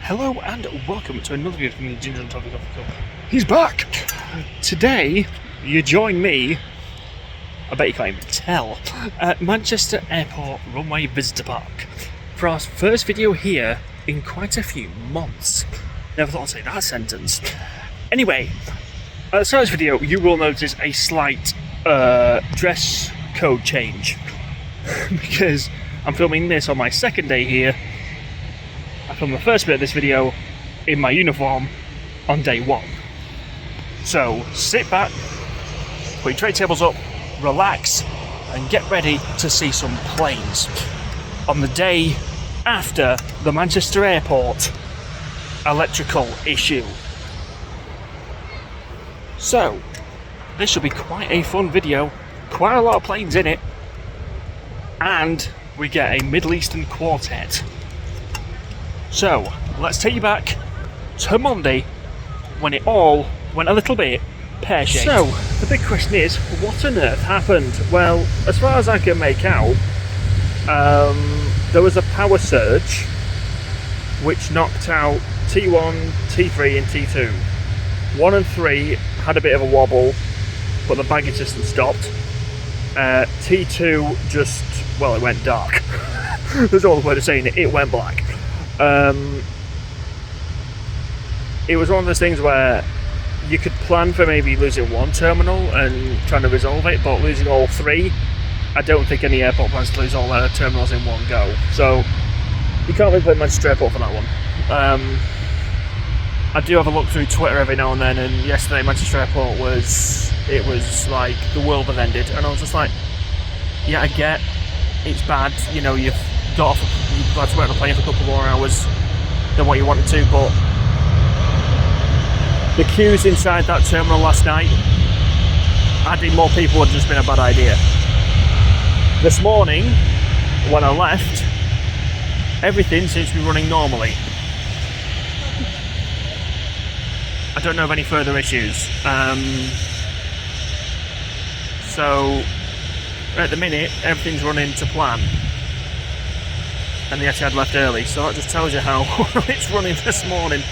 Hello and welcome to another video from the Ginger and Toffee Coffee Club. He's back! Today, you join me, I bet you can't even tell, at Manchester Airport Runway Visitor Park for our first video here in quite a few months. Never thought I'd say that sentence. Anyway, at the start of this video, you will notice a slight dress code change because I'm filming this on my second day here. I filmed the first bit of this video in my uniform on day one. So sit back, put your tray tables up, relax, and get ready to see some planes on the day after the Manchester Airport electrical issue. So, this should be quite a fun video, quite a lot of planes in it, and we get a Middle Eastern quartet. So, let's take you back to Monday when it all went a little bit pear-shaped. So, the big question is, what on earth happened? Well, as far as I can make out, there was a power surge which knocked out T1, T3 and T2. 1 and 3 had a bit of a wobble, but the baggage system stopped. T2 just, well, it went dark. There's all the way of saying it, it went black. It was one of those things where you could plan for maybe losing one terminal and trying to resolve it, but losing all three, I don't think any airport plans to lose all their terminals in one go. So you can't really blame Manchester Airport for that one. I do have a look through Twitter every now and then, and yesterday Manchester Airport was like the world had ended, and I was just like, yeah, I get it's bad, you know, you've got off, you've had to wait on a plane for a couple more hours than what you wanted to, but the queues inside that terminal last night, adding more people would have just been a bad idea. This morning, when I left, everything seems to be running normally. I don't know of any further issues. So, at the minute, everything's running to plan. And the Etihad left early, so that just tells you how it's running this morning.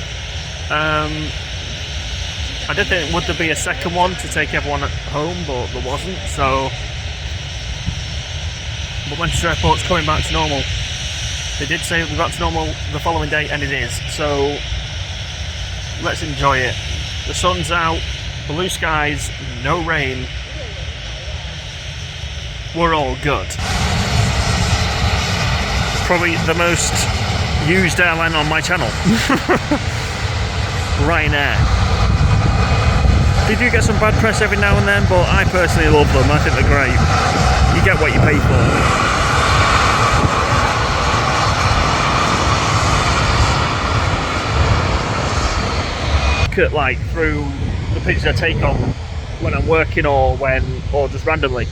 I did think, would there be a second one to take everyone at home, but there wasn't, so... But Manchester Airport's coming back to normal. They did say it'll be back to normal the following day, and it is, so... Let's enjoy it. The sun's out, blue skies, no rain. We're all good. Probably the most used airline on my channel. Ryanair. They do get some bad press every now and then, but I personally love them. I think they're great. You get what you pay for. Look at, like, through the pictures I take on when I'm working or just randomly.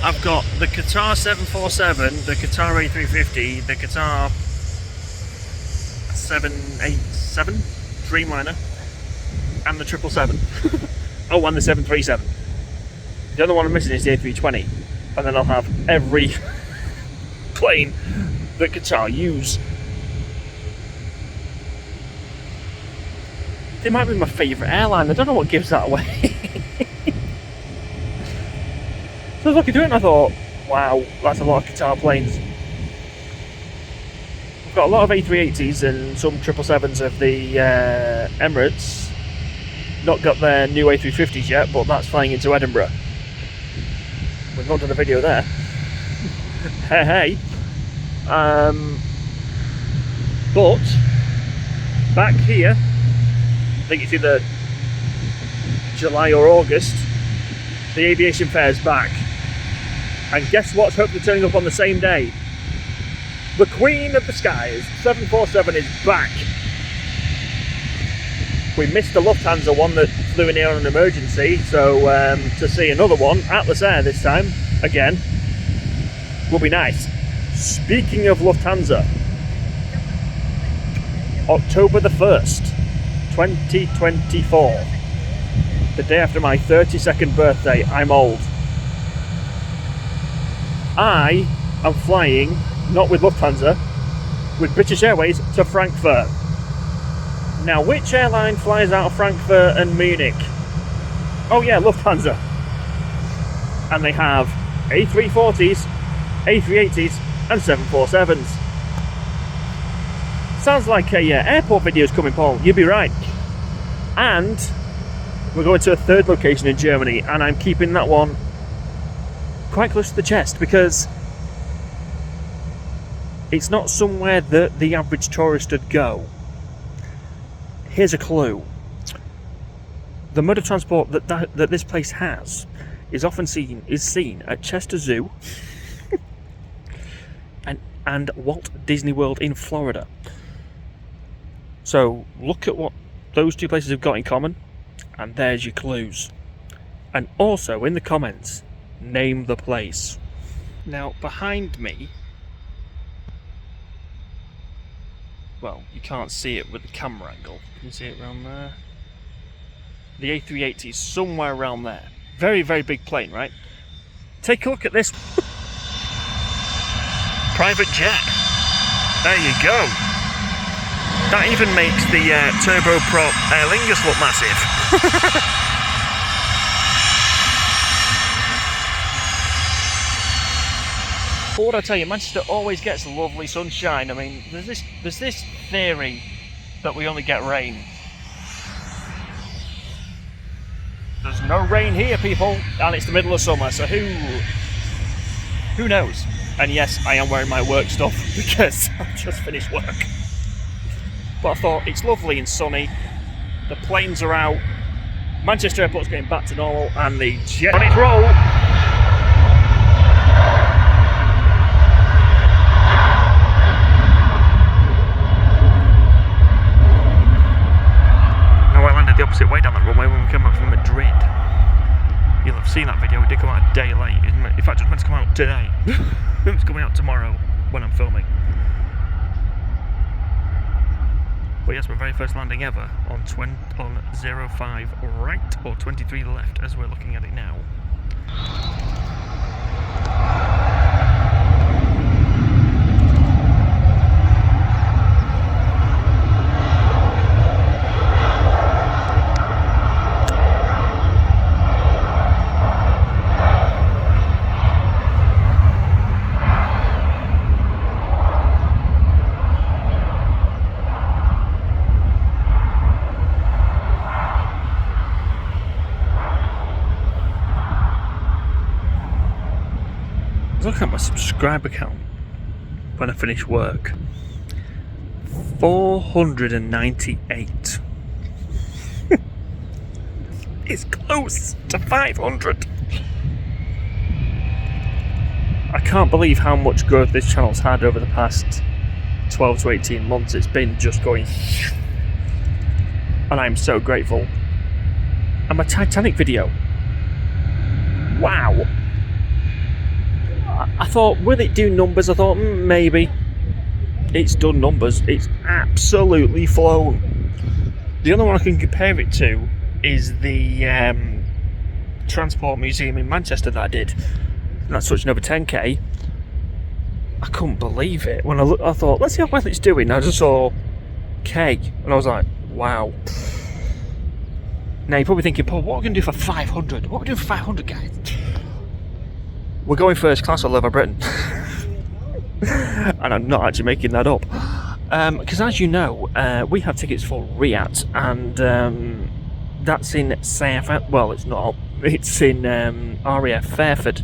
I've got the Qatar 747, the Qatar A350, the Qatar 787 Dreamliner, and the 777. Oh, and the 737. The other one I'm missing is the A320, and then I'll have every plane that Qatar use. They might be my favourite airline. I don't know what gives that away. So I was looking through it and I thought, wow, that's a lot of Qatar planes. We've got a lot of A380s and some 777s of the Emirates. Not got their new A350s yet, but that's flying into Edinburgh. We've not done a video there. Hey. But, back here, I think it's either July or August, the aviation fair's back. And guess what's hopefully turning up on the same day? The Queen of the Skies, 747 is back. We missed the Lufthansa one that flew in here on an emergency, so to see another one, Atlas Air this time, again, will be nice. Speaking of Lufthansa, October the 1st, 2024. The day after my 32nd birthday. I'm old. I am flying, not with Lufthansa, with British Airways to Frankfurt. Now, which airline flies out of Frankfurt and Munich? Oh yeah, Lufthansa. And they have A340s, A380s and 747s. Sounds like a airport video's coming, Paul. You'd be right. And we're going to a third location in Germany, and I'm keeping that one quite close to the chest because it's not somewhere that the average tourist would go. Here's a clue. The mode of transport that this place has is often seen at Chester Zoo and Walt Disney World in Florida. So look at what those two places have got in common, and there's your clues. And also in the comments, name the place. Now behind me, well, you can't see it with the camera angle. Can you see it around there? The A380 is somewhere around there. Very, very big plane, right? Take a look at this. Private jet. There you go. That even makes the turboprop Aer Lingus look massive. But what I tell you, Manchester always gets lovely sunshine. I mean, there's this theory that we only get rain. There's no rain here, people, and it's the middle of summer, so who knows? And yes, I am wearing my work stuff because I've just finished work. But I thought it's lovely and sunny. The planes are out. Manchester Airport's getting back to normal, and the jet on its roll. The opposite way down that runway when we came up from Madrid. You'll have seen that video. It did come out a day late. In fact, it was meant to come out today. It's coming out tomorrow when I'm filming. But yes, my very first landing ever on 05 right or 23 left as we're looking at it now. Look at my subscriber count when I finish work. 498. It's close to 500. I can't believe how much growth this channel's had over the past 12 to 18 months. It's been just going, and I'm so grateful. And my Titanic video, wow. I thought, will it do numbers? I thought, maybe. It's done numbers. It's absolutely flown. The only one I can compare it to is the Transport Museum in Manchester that I did. And that's touching over 10k. I couldn't believe it. When I thought, let's see how well it's doing. I just saw K, and I was like, wow. Now you're probably thinking, Paul, what are we going to do for 500? What are we doing for 500, guys? We're going first class all over Britain. And I'm not actually making that up. Because as you know, we have tickets for Riyadh, and that's in Fairford. Well, it's not. It's in RAF Fairford.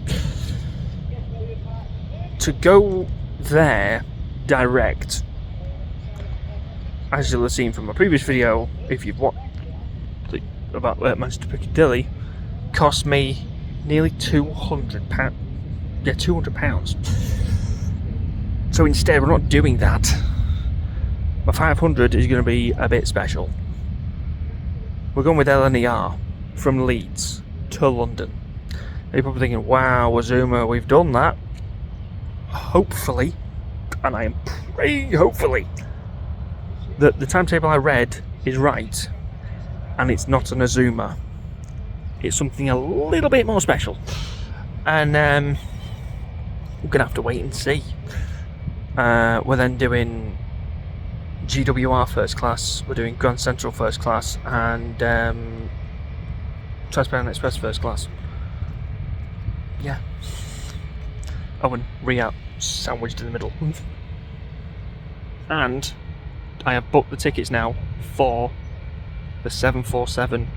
To go there direct, as you'll have seen from my previous video, if you've watched about Manchester Piccadilly, cost me nearly £200. Yeah, £200. So instead, we're not doing that. My 500 is going to be a bit special. We're going with LNER from Leeds to London. You're probably thinking, wow, Azuma, we've done that. Hopefully, and I am praying hopefully, that the timetable I read is right, and it's not an Azuma. It's something a little bit more special. And we're going to have to wait and see. We're then doing GWR first class, we're doing Grand Central first class, and Transparent Express first class. Yeah. Oh, and Riyadh sandwiched in the middle. And I have booked the tickets now for the 747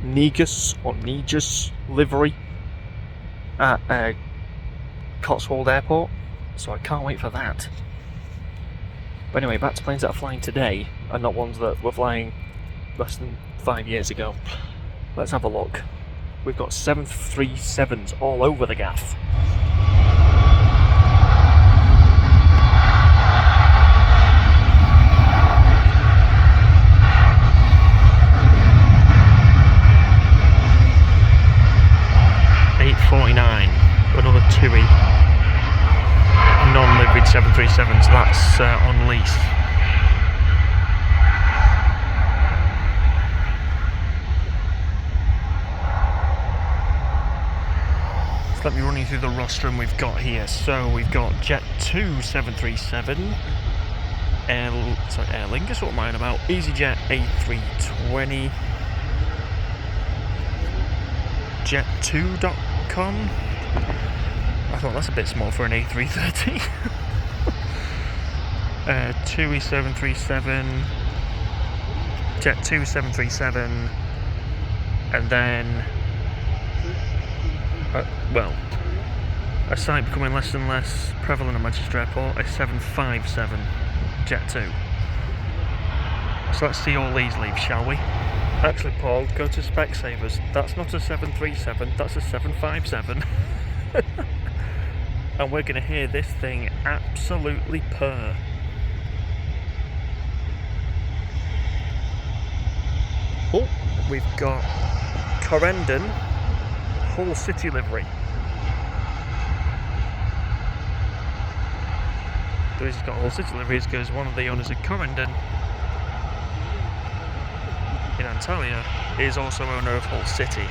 Negus or Negus livery at Cotswold Airport, so I can't wait for that. But anyway, back to planes that are flying today and not ones that were flying less than 5 years ago. Let's have a look. We've got 737s all over the gaff. Another TUI non-liveried 737s, that's on lease. So let me run you through the rostrum we've got here. So we've got Jet 2 737, Aer Lingus, what am I on about? EasyJet A320, Jet2.com. I thought that's a bit small for an A330. TUI 737, Jet 2 737, and then, well, a site becoming less and less prevalent at Manchester Airport, a 757 Jet 2. So let's see all these leave, shall we? Actually, Paul, go to Specsavers. That's not a 737, that's a 757. And we're going to hear this thing absolutely purr. Oh, we've got Corendon Hull City livery. The reason it's got Hull City livery is because one of the owners of Corendon in Antalya is also owner of Hull City.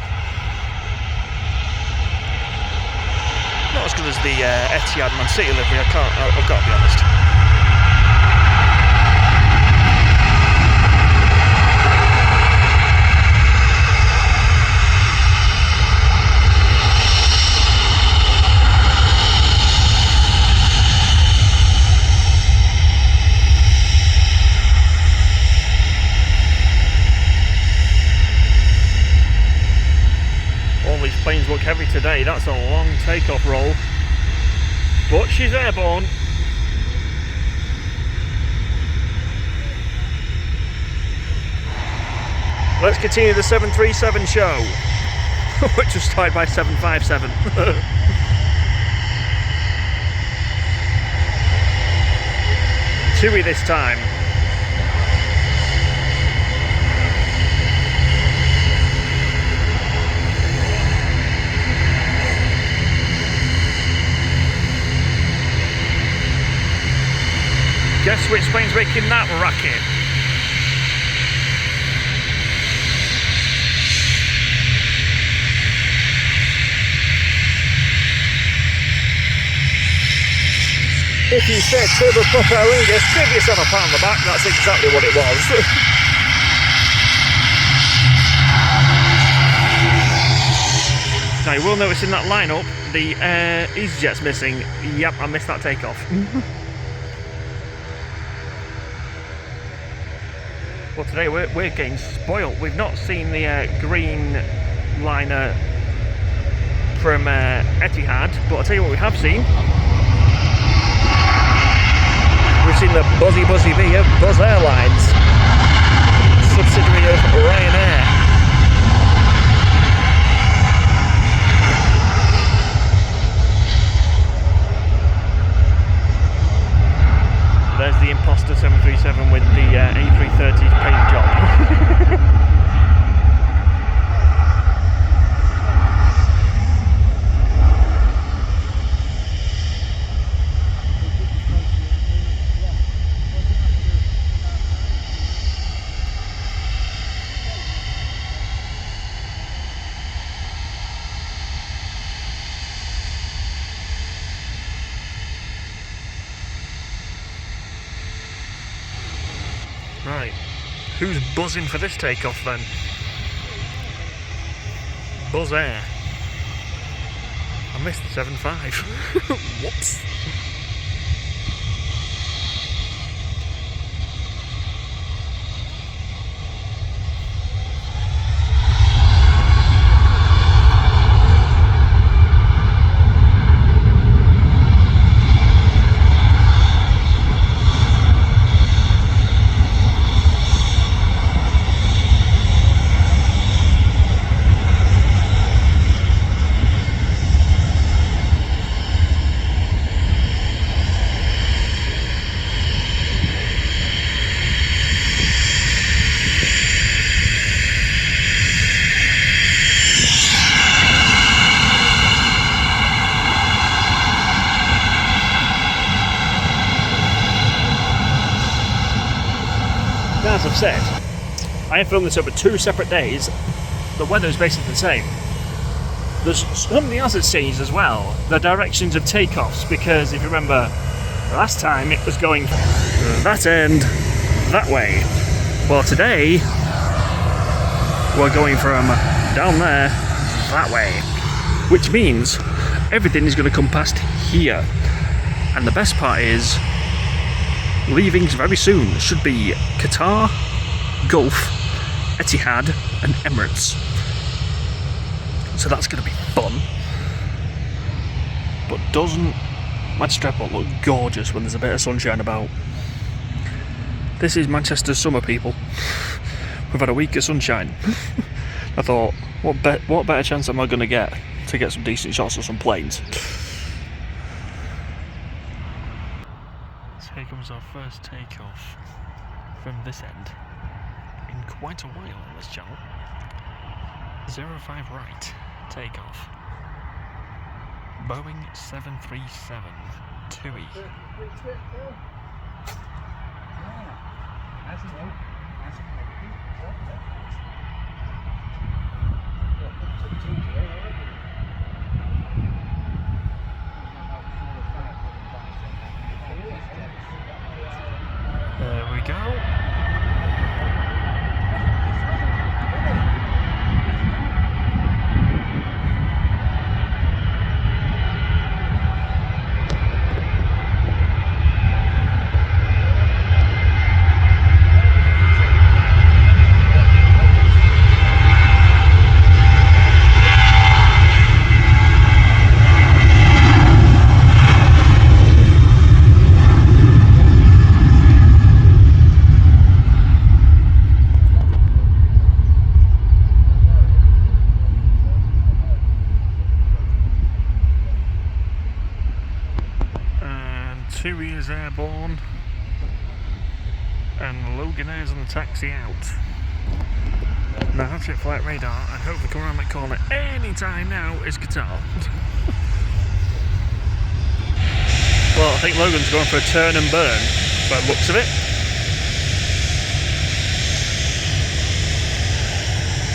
Not as good as the Etihad Man City livery, I've got to be honest. Planes look heavy today. That's a long takeoff roll, but she's airborne. Let's continue the 737 show, which was started by 757. TUI this time. Guess which plane's making that racket? If you said turboprop Aer Lingus, give yourself a pat on the back, that's exactly what it was. Now you will notice in that lineup, the EasyJet's missing. Yep, I missed that takeoff. Well, today we're getting spoilt. We've not seen the Dreamliner from Etihad, but I'll tell you what we have seen. We've seen the Buzzy Bee of Buzz Airlines, subsidiary of Ryanair. There's the imposter 737 with the A330 paint job. Right, who's buzzing for this takeoff then? Buzz Air. I missed the 7.5. Whoops. As I've said, I have filmed this over 2 separate days. The weather is basically the same. There's something else that's changed as well, the directions of takeoffs, because if you remember, last time it was going that end, that way. Well, today, we're going from down there, that way. Which means everything is going to come past here. And the best part is, leavings very soon. It should be Qatar, Gulf, Etihad and Emirates. So that's going to be fun. But doesn't Manchester Airport look gorgeous when there's a bit of sunshine about? This is Manchester's summer, people. We've had a week of sunshine. I thought, what better chance am I going to get some decent shots of some planes? Here comes our first takeoff from this end in quite a while on this channel. 05 right, takeoff. Boeing 737 2E. There we go. Tui is airborne and Logan Air's on the taxi out. Now that's it, flight radar, and hopefully come around that corner any time now is Qatar. Well, I think Logan's going for a turn and burn by the looks of it.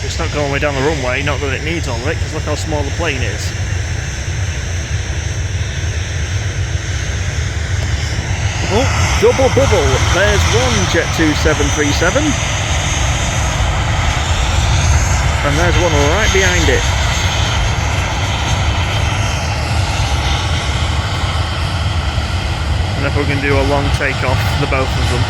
It's not going all the way down the runway, not that it needs all of it, because look how small the plane is. Oh, double bubble. There's one Jet 2737. And there's one right behind it. And if we can do a long takeoff, the both of them.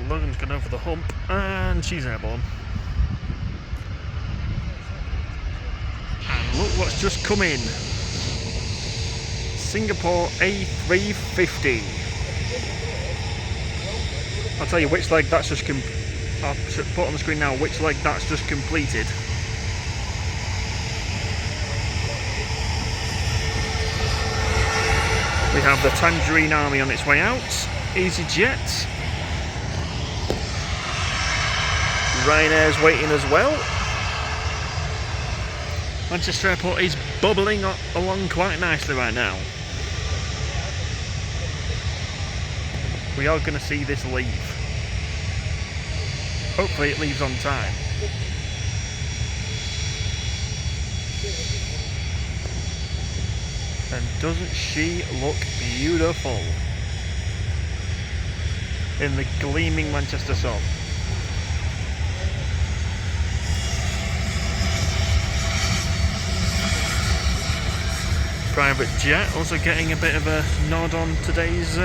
Logan's gone over the hump and she's airborne. And look what's just come in. Singapore A350. I'll tell you which leg that's just I'll put on the screen now which leg that's just completed. We have the Tangerine Army on its way out. EasyJet. Ryanair's waiting as well. Manchester Airport is bubbling along quite nicely right now. We are going to see this leave. Hopefully it leaves on time. And doesn't she look beautiful in the gleaming Manchester sun? Private jet also getting a bit of a nod on today's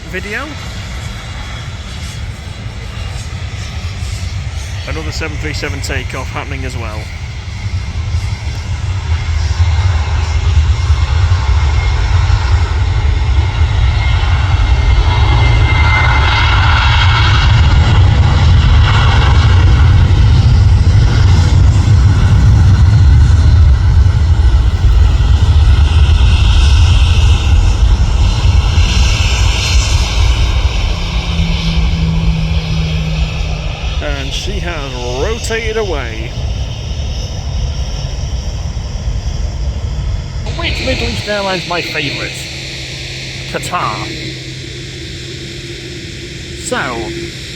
video. Another 737 takeoff happening as well. She has rotated away. Which Middle East airline's my favourite? Qatar. So,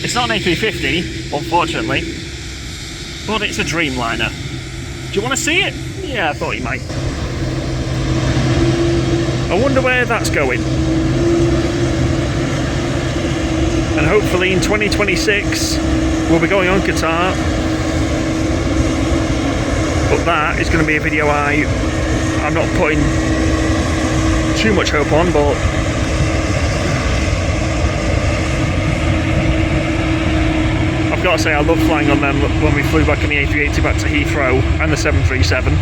it's not an A350, unfortunately, but it's a Dreamliner. Do you want to see it? Yeah, I thought you might. I wonder where that's going. And hopefully in 2026 we'll be going on Qatar. But that is going to be a video I'm not putting too much hope on, but I've got to say I love flying on them when we flew back in the A380 back to Heathrow and the 737.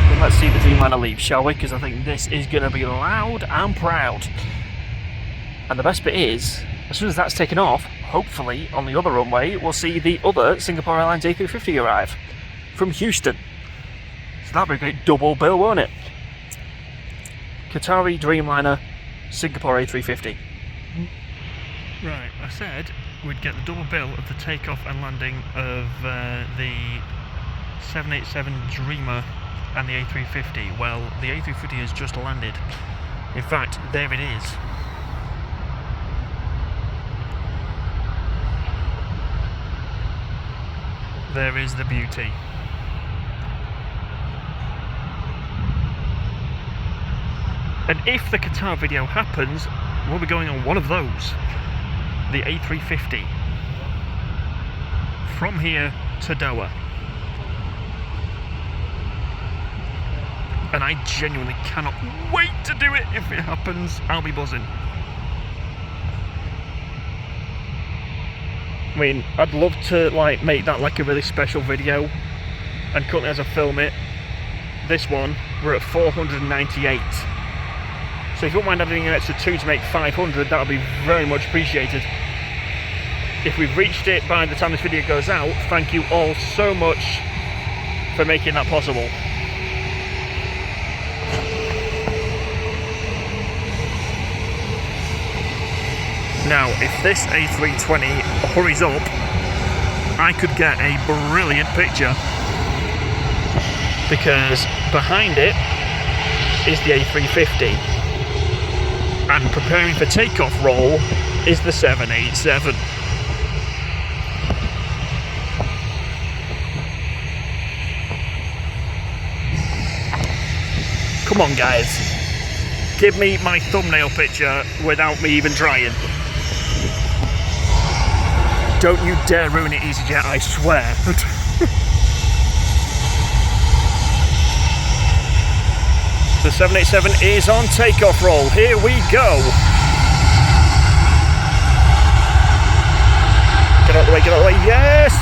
Well, let's see the Dreamliner leave, shall we? Because I think this is going to be loud and proud. And the best bit is, as soon as that's taken off, hopefully on the other runway, we'll see the other Singapore Airlines A350 arrive from Houston. So that'll be a great double bill, won't it? Qatari Dreamliner, Singapore A350. Right, I said we'd get the double bill of the takeoff and landing of the 787 Dreamer and the A350. Well, the A350 has just landed. In fact, there it is. There is the beauty. And if the Qatar video happens, we'll be going on one of those. The A350. From here to Doha. And I genuinely cannot wait to do it. If it happens, I'll be buzzing. I mean, I'd love to make that like a really special video, and currently as I film it, this one, we're at 498. So if you don't mind adding an extra 2 to make 500, that would be very much appreciated. If we've reached it by the time this video goes out, thank you all so much for making that possible. Now, if this A320 hurries up, I could get a brilliant picture, because behind it is the A350 and preparing for takeoff roll is the 787. Come on guys, give me my thumbnail picture without me even trying. Don't you dare ruin it, EasyJet, I swear. The 787 is on takeoff roll. Here we go. Get out of the way, get out of the way. Yes!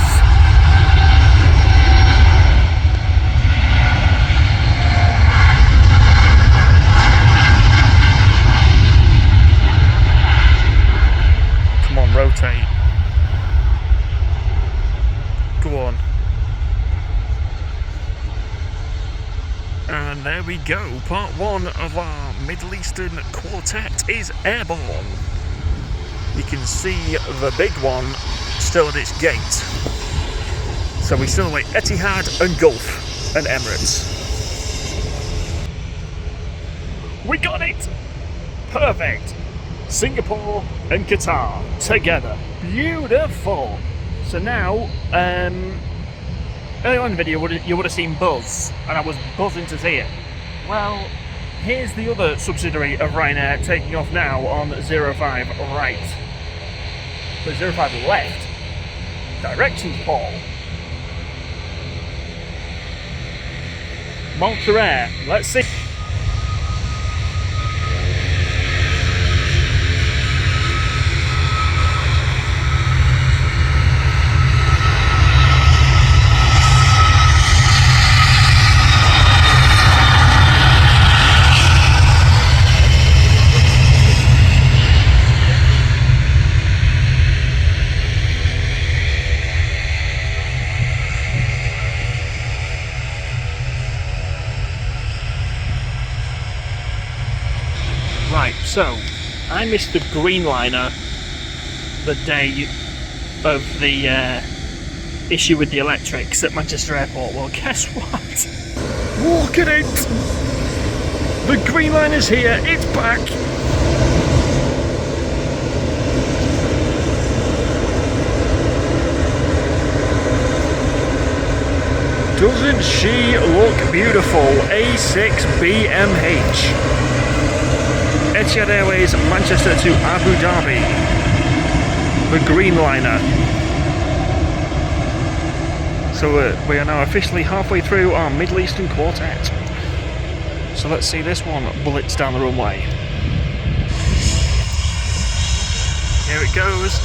go. Part one of our Middle Eastern quartet is airborne. You can see the big one still at its gate. So we still await Etihad and Gulf and Emirates. We got it! Perfect! Singapore and Qatar together. Beautiful! So now, earlier on in the video you would have seen Buzz, and I was buzzing to see it. Well, here's the other subsidiary of Ryanair taking off now on 05 right. So 05 left. Directions, Paul. Malta Air, let's see. Right, so I missed the Dreamliner the day of the issue with the electrics at Manchester Airport. Well, guess what? Look at it! The Dreamliner's here, it's back! Doesn't she look beautiful? A6BMH. Etihad Airways Manchester to Abu Dhabi. The Dreamliner. So we are now officially halfway through our Middle Eastern quartet. So let's see this one bullets down the runway. Here it goes.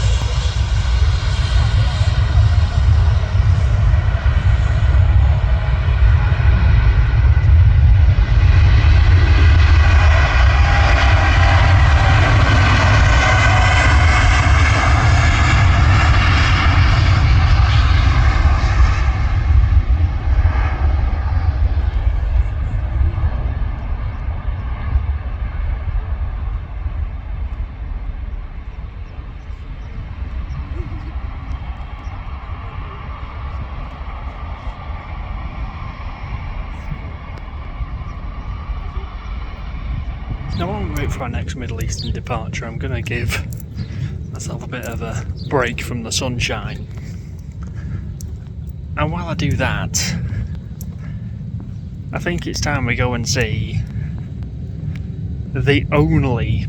Now on route for our next Middle Eastern departure, I'm going to give myself a bit of a break from the sunshine. And while I do that, I think it's time we go and see the only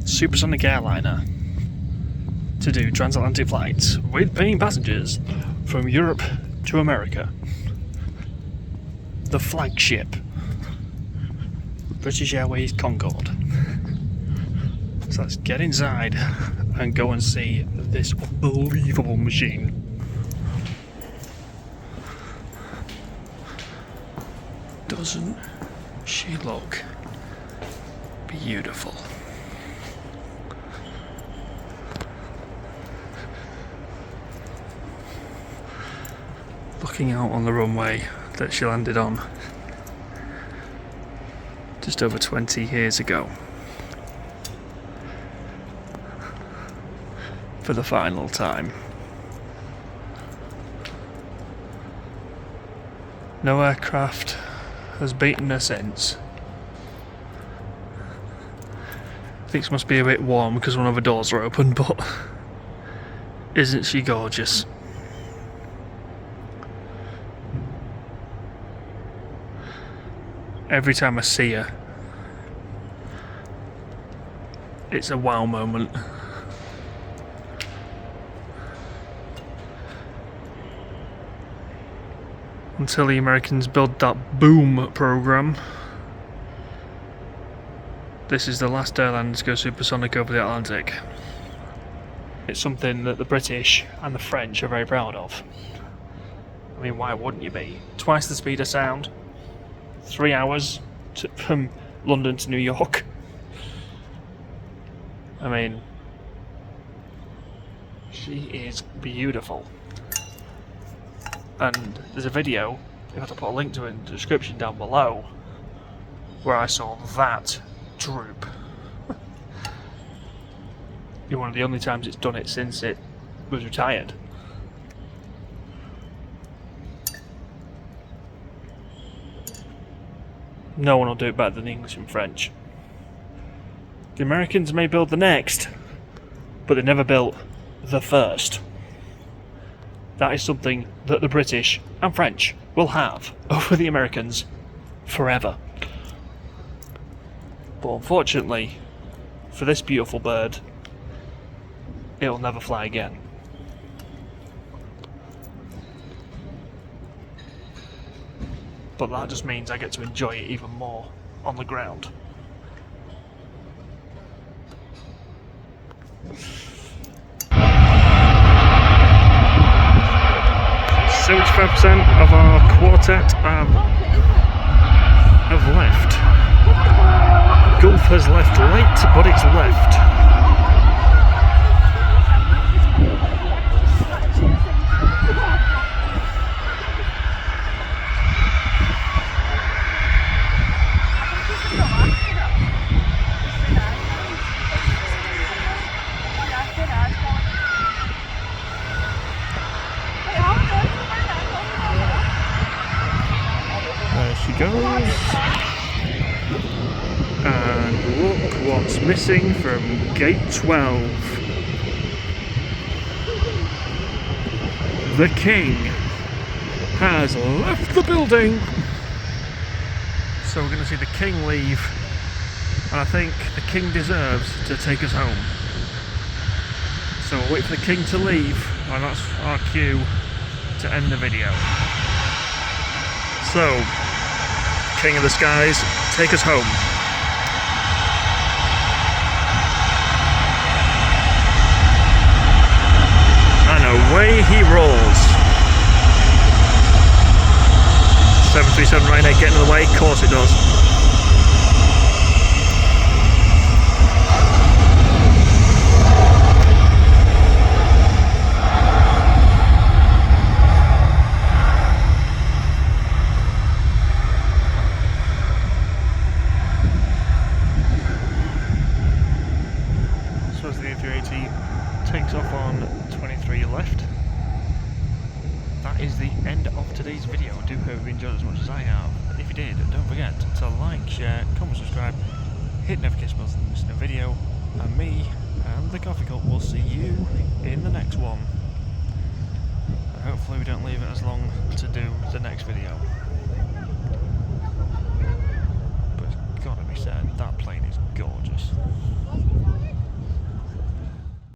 supersonic airliner to do transatlantic flights with paying passengers from Europe to America. The flagship British Airways Concorde. So let's get inside and go and see this unbelievable machine. Doesn't she look beautiful? Looking out on the runway that she landed on just over 20 years ago for the final time. No aircraft has beaten her since. I think it must be a bit warm because one of the doors are open, but isn't she gorgeous? Every time I see her, it's a wow moment. Until the Americans build that boom program, this is the last airline to go supersonic over the Atlantic. It's something that the British and the French are very proud of. I mean, why wouldn't you be? Twice the speed of sound. 3 hours from London to New York. I mean, she is beautiful. And there's a video If I have to put a link to it in the description down below, where I saw that droop. It's one of the only times it's done it since it was retired. No one will do it better than the English and French. The Americans may build the next, but they never built the first. That is something that the British and French will have over the Americans forever. But unfortunately, for this beautiful bird, it'll never fly again. But that just means I get to enjoy it even more on the ground. 75% of our quartet have left. Gulf has left late, but it's left. Goes. And look what's missing from gate 12. The king has left the building. So we're going to see the king leave, and I think the king deserves to take us home. So we'll wait for the king to leave, and that's our cue to end the video. So, King of the Skies, take us home. And away he rolls. 737 Ryanair getting in the way? Of course it does. So as the A380 takes off on 23 left, that is the end of today's video. I do hope you enjoyed as much as I have. If you did, don't forget to like, share, comment, subscribe, hit notification bells so you don't miss a video, and me and the Coffee Cup will see you in the next one. And hopefully we don't leave it as long to do the next video. But it's gotta be said, that plane is gorgeous.